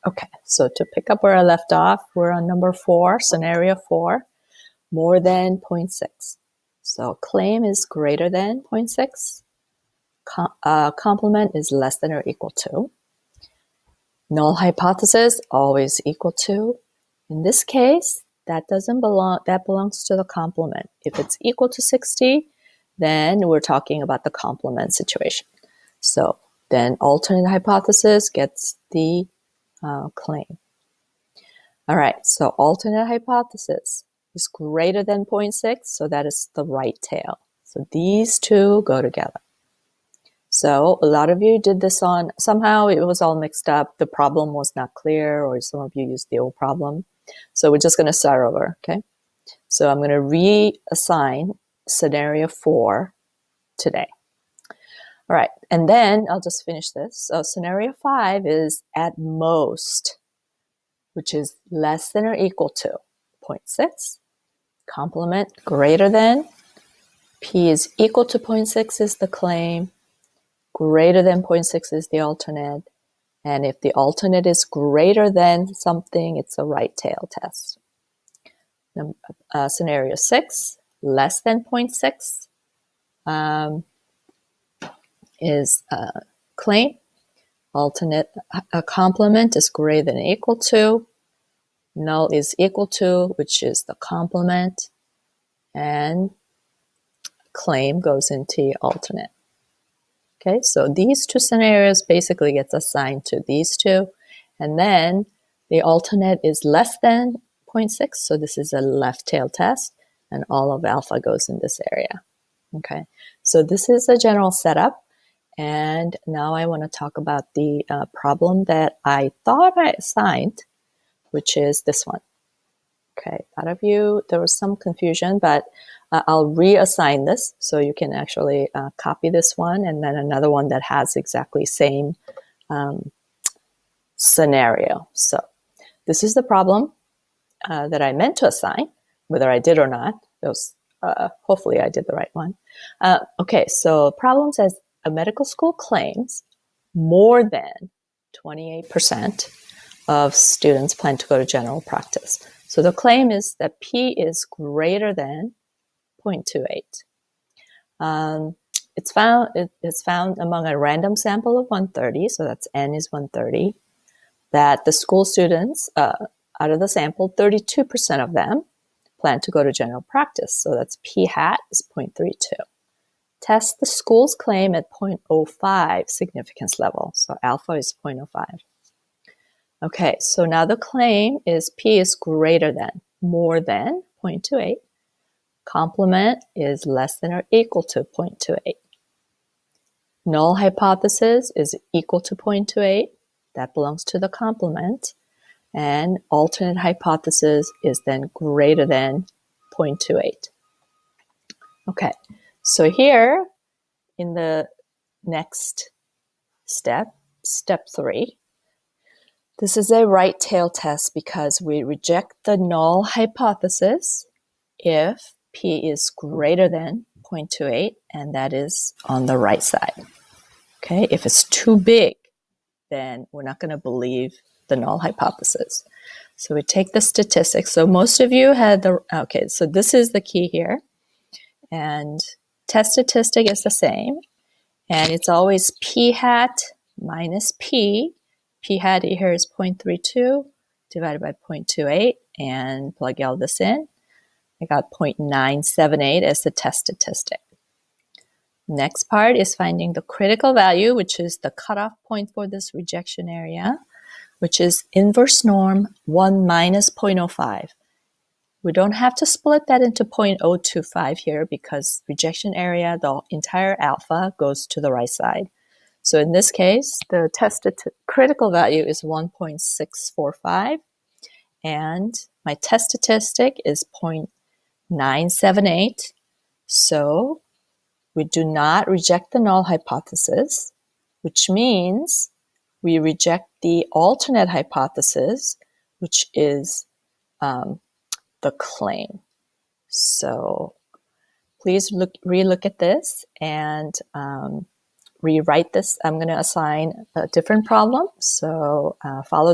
Okay, so to pick up where I left off, we're on number 4, scenario 4, more than 0.6. So claim is greater than 0.6. Complement is less than or equal to. Null hypothesis, always equal to. In this case, that belongs to the complement. If it's equal to 60, then we're talking about the complement situation. So then alternate hypothesis gets the claim. All right, so alternate hypothesis is greater than 0.6, so that is the right tail. So these two go together. So a lot of you did this on, somehow it was all mixed up, the problem was not clear, or some of you used the old problem. So we're just going to start over, okay? So I'm going to reassign scenario 4 today. All right, and then I'll just finish this. So scenario 5 is at most, which is less than or equal to 0.6, complement greater than, P is equal to 0.6 is the claim, greater than 0.6 is the alternate, and if the alternate is greater than something, it's a right tail test. Scenario 6, less than 0.6 is claim, alternate complement is greater than or equal to, null is equal to, which is the complement, and claim goes into alternate. Okay, so these two scenarios basically gets assigned to these two, and then the alternate is less than 0.6, so this is a left tail test, and all of alpha goes in this area. Okay, so this is a general setup, and now I want to talk about the problem that I thought I assigned, which is this one. Okay, a lot of you, there was some confusion, but I'll reassign this so you can actually copy this one and then another one that has exactly same scenario. So this is the problem that I meant to assign, whether I did or not. Those, hopefully I did the right one. Okay, so problem says a medical school claims more than 28% of students plan to go to general practice. So the claim is that P is greater than 0.28. It's found among a random sample of 130, so that's N is 130, that the school students, out of the sample, 32% of them plan to go to general practice, so that's P hat is 0.32. Test the school's claim at 0.05 significance level, so alpha is 0.05. Okay, so now the claim is P is greater than, more than 0.28. Complement is less than or equal to 0.28. Null hypothesis is equal to 0.28. That belongs to the complement. And alternate hypothesis is then greater than 0.28. Okay, so here in the next step, step 3, this is a right tail test because we reject the null hypothesis if P is greater than 0.28, and that is on the right side. Okay, if it's too big, then we're not going to believe the null hypothesis. So we take the statistics. So most of you had the, okay, so this is the key here. And test statistic is the same. And it's always P hat minus P. P hat here is 0.32 divided by 0.28, and plug all this in. I got 0.978 as the test statistic. Next part is finding the critical value, which is the cutoff point for this rejection area, which is inverse norm 1 minus 0.05. We don't have to split that into 0.025 here because rejection area, the entire alpha, goes to the right side. So in this case, the tested critical value is 1.645, and my test statistic is 0.978. So we do not reject the null hypothesis, which means we reject the alternate hypothesis, which is the claim. So please relook at this and rewrite this. I'm going to assign a different problem, so follow